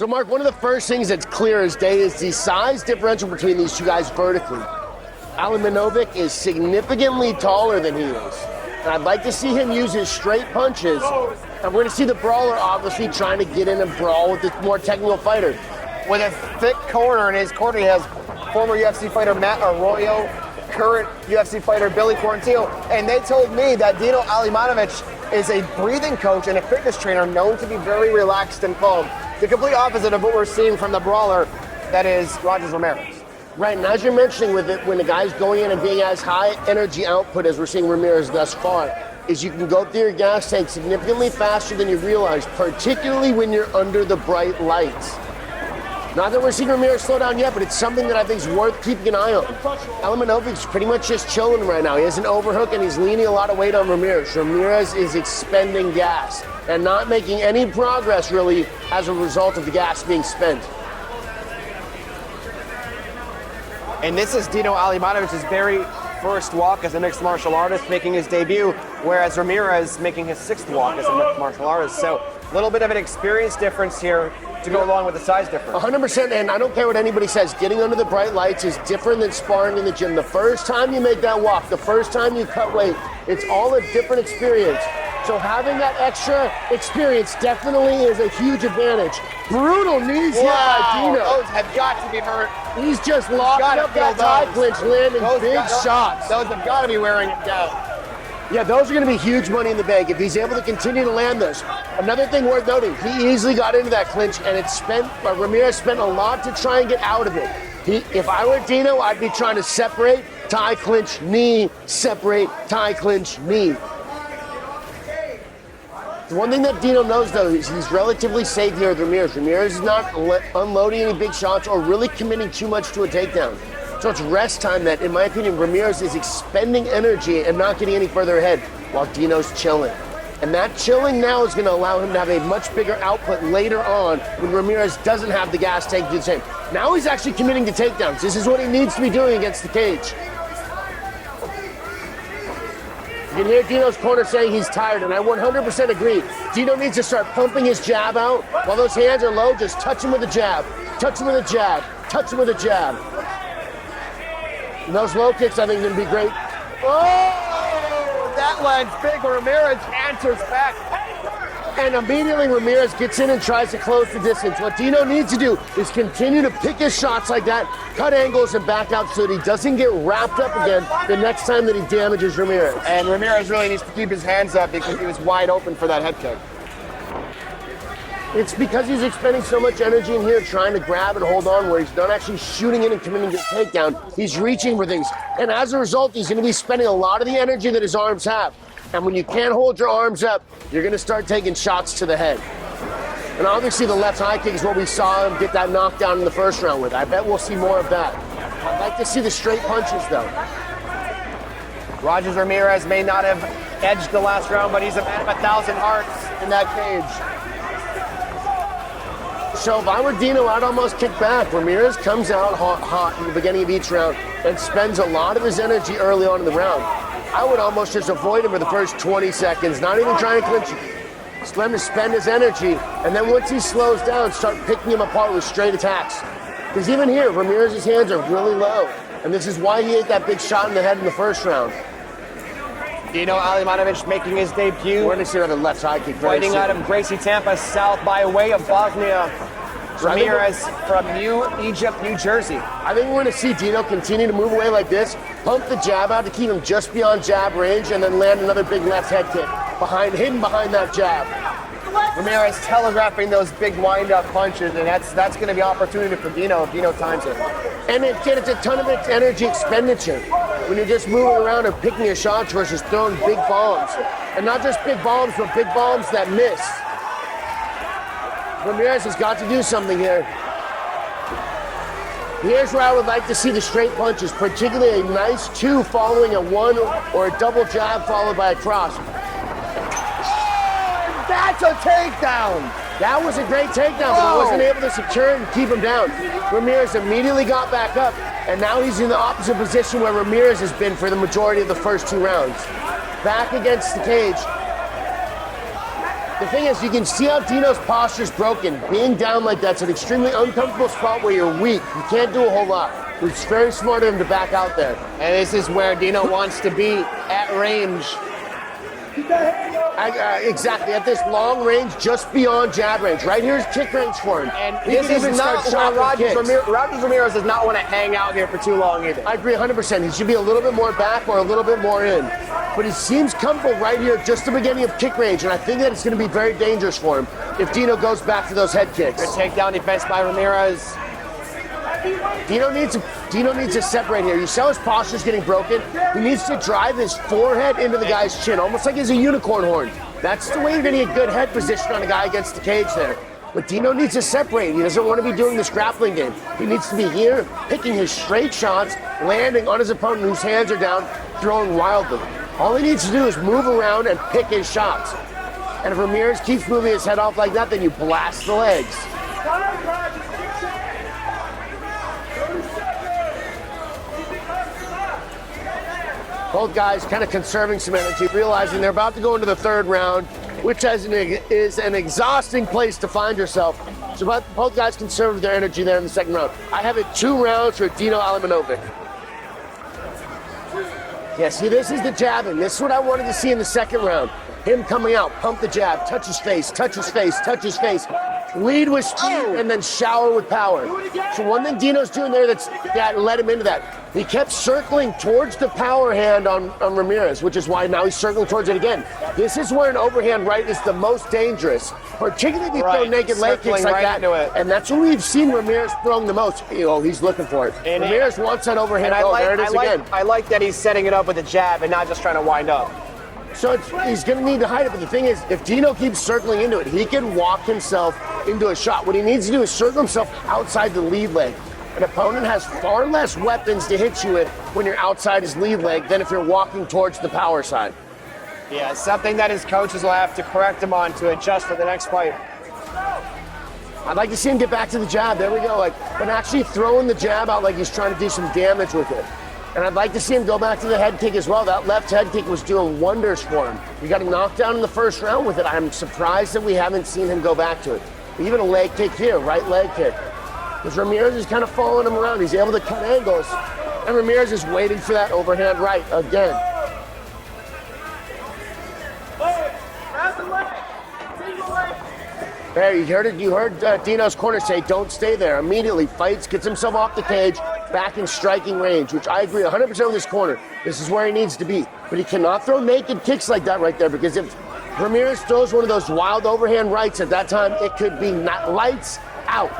So, Mark, one of the first things that's clear as day is the size differential between these two guys vertically. Alimanovic is significantly taller than he is. And I'd like to see him use his straight punches. And we're going to see the brawler obviously trying to get in and brawl with the more technical fighter. With a thick corner in his corner, he has former UFC fighter Matt Arroyo, current UFC fighter Billy Quarantillo, and they told me that Dino Alimanovic is a breathing coach and a fitness trainer known to be very relaxed and calm. The complete opposite of what we're seeing from the brawler, that is Ramirez. Right, and as you're mentioning with it, when the guy's going in and being as high energy output as we're seeing Ramirez thus far, is you can go through your gas tank significantly faster than you realize, particularly when you're under the bright lights. Not that we're seeing Ramirez slow down yet, but it's something that I think is worth keeping an eye on. Alimanovic's pretty much just chilling right now. He has an overhook and he's leaning a lot of weight on Ramirez. Ramirez is expending gas and not making any progress really as a result of the gas being spent. And this is Dino Alimanovic's very first walk as a mixed martial artist, making his debut, whereas Ramirez making his sixth walk as a mixed martial artist. So a little bit of an experience difference here to go along with the size difference. 100%, and I don't care what anybody says, getting under the bright lights is different than sparring in the gym. The first time you make that walk, the first time you cut weight, it's all a different experience. So having that extra experience definitely is a huge advantage. Brutal knees here by Dino. Those have got to be hurt. He's just locking up that tie clinch, landing big shots. Those have got to be wearing it down. Yeah, those are going to be huge money in the bank if he's able to continue to land those. Another thing worth noting, he easily got into that clinch, and Ramirez spent a lot to try and get out of it. If I were Dino, I'd be trying to separate, tie clinch, knee, separate, tie clinch, knee. The one thing that Dino knows, though, is he's relatively safe here with Ramirez. Ramirez is not unloading any big shots or really committing too much to a takedown. So it's rest time that, in my opinion, Ramirez is expending energy and not getting any further ahead while Dino's chilling. And that chilling now is going to allow him to have a much bigger output later on when Ramirez doesn't have the gas tank to do the same. Now he's actually committing to takedowns. This is what he needs to be doing against the cage. You can hear Dino's corner saying he's tired, and I 100% agree. Dino needs to start pumping his jab out. While those hands are low, just touch him with a jab. Touch him with a jab. Touch him with a jab. And those low kicks, I think, are going to be great. Oh, that lands big. Ramirez answers back. And immediately Ramirez gets in and tries to close the distance. What Dino needs to do is continue to pick his shots like that, cut angles and back out so that he doesn't get wrapped up again the next time that he damages Ramirez. And Ramirez really needs to keep his hands up because he was wide open for that head kick. It's because he's expending so much energy in here trying to grab and hold on where he's not actually shooting in and committing to the takedown. He's reaching for things. And as a result, he's going to be spending a lot of the energy that his arms have. And when you can't hold your arms up, you're going to start taking shots to the head. And obviously the left high kick is what we saw him get that knockdown in the first round with. I bet we'll see more of that. I'd like to see the straight punches, though. Ramirez may not have edged the last round, but he's a man of 1,000 hearts in that cage. So if I were Dino, I'd almost kick back. Ramirez comes out hot in the beginning of each round and spends a lot of his energy early on in the round. I would almost just avoid him for the first 20 seconds, not even trying to clinch him. Just let him spend his energy, and then once he slows down, start picking him apart with straight attacks. Because even here, Ramirez's hands are really low, and this is why he ate that big shot in the head in the first round. Dino Alimanovic making his debut. We're going to see another left high kick. Fighting out of Gracie, Tampa South by way of Bosnia. Ramirez from New Egypt, New Jersey. I think we're going to see Dino continue to move away like this, pump the jab out to keep him just beyond jab range, and then land another big left head kick hidden behind that jab. Ramirez telegraphing those big wind-up punches, and that's going to be opportunity for Dino if Dino times it. And again, it's a ton of energy expenditure when you're just moving around and picking your shots versus throwing big bombs. And not just big bombs, but big bombs that miss. Ramirez has got to do something here. Here's where I would like to see the straight punches, particularly a nice two following a one or a double jab followed by a cross. That's a takedown! That was a great takedown, but he wasn't able to secure it and keep him down. Ramirez immediately got back up, and now he's in the opposite position where Ramirez has been for the majority of the first two rounds. Back against the cage. The thing is, you can see how Dino's posture's broken. Being down like that's an extremely uncomfortable spot where you're weak. You can't do a whole lot. It's very smart of him to back out there. And this is where Dino wants to be at range. Exactly, at this long range, just beyond jab range. Right here is kick range for him. And this is not where Rogers Ramirez does not want to hang out here for too long either. I agree 100%. He should be a little bit more back or a little bit more in. But he seems comfortable right here, just the beginning of kick range, and I think that it's going to be very dangerous for him if Dino goes back to those head kicks. Good takedown defense by Ramirez. Dino needs to separate here. You saw his posture's getting broken. He needs to drive his forehead into the guy's chin, almost like he's a unicorn horn. That's the way you're going to get good head position on a guy against the cage there. But Dino needs to separate. He doesn't want to be doing this grappling game. He needs to be here, picking his straight shots, landing on his opponent whose hands are down, throwing wildly. All he needs to do is move around and pick his shots. And if Ramirez keeps moving his head off like that, then you blast the legs. Both guys kind of conserving some energy, realizing they're about to go into the third round, which is an exhausting place to find yourself. So both guys conserve their energy there in the second round. I have it 2 rounds for Dino Alimanovic. Yeah, see, this is the jabbing. This is what I wanted to see in the second round. Him coming out, pump the jab, touch his face, touch his face, touch his face. Lead with speed and then shower with power. So one thing Dino's doing there that led him into that. He kept circling towards the power hand on Ramirez, which is why now he's circling towards it again. This is where an overhand right is the most dangerous, particularly if you throw naked leg kicks like that. And that's when we've seen Ramirez throwing the most. He's looking for it. And Ramirez wants that overhand. There it is again. I like that he's setting it up with a jab and not just trying to wind up. So he's going to need to hide it, but the thing is, if Dino keeps circling into it, he can walk himself into a shot. What he needs to do is circle himself outside the lead leg. An opponent has far less weapons to hit you with when you're outside his lead leg than if you're walking towards the power side. Yeah, something that his coaches will have to correct him on to adjust for the next fight. I'd like to see him get back to the jab. There we go. But actually throwing the jab out like he's trying to do some damage with it. And I'd like to see him go back to the head kick as well. That left head kick was doing wonders for him. He got a knockdown in the first round with it. I'm surprised that we haven't seen him go back to it. Even a leg kick here, right leg kick. Because Ramirez is kind of following him around. He's able to cut angles. And Ramirez is waiting for that overhand right again. There, you heard Dino's corner say, don't stay there. Immediately fights, gets himself off the cage, back in striking range, which I agree 100% with this corner. This is where he needs to be. But he cannot throw naked kicks like that right there, because if Ramirez throws one of those wild overhand rights at that time, it could be not lights out.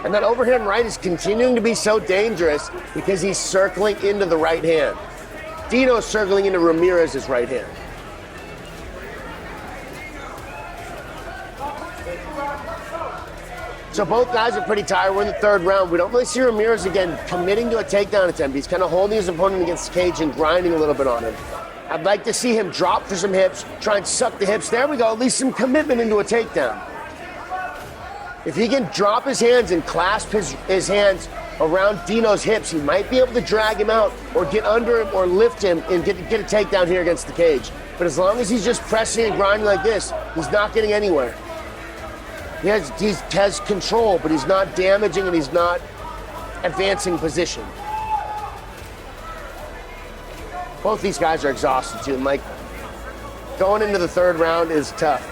And that overhand right is continuing to be so dangerous because he's circling into the right hand. Dino's circling into Ramirez's right hand. So both guys are pretty tired. We're in the third round. We don't really see Ramirez again committing to a takedown attempt. He's kind of holding his opponent against the cage and grinding a little bit on him. I'd like to see him drop for some hips, try and suck the hips. There we go, at least some commitment into a takedown. If he can drop his hands and clasp his hands around Dino's hips, he might be able to drag him out or get under him or lift him and get a takedown here against the cage. But as long as he's just pressing and grinding like this, he's not getting anywhere. He has control, but he's not damaging and he's not advancing position. Both these guys are exhausted too. Going into the third round is tough.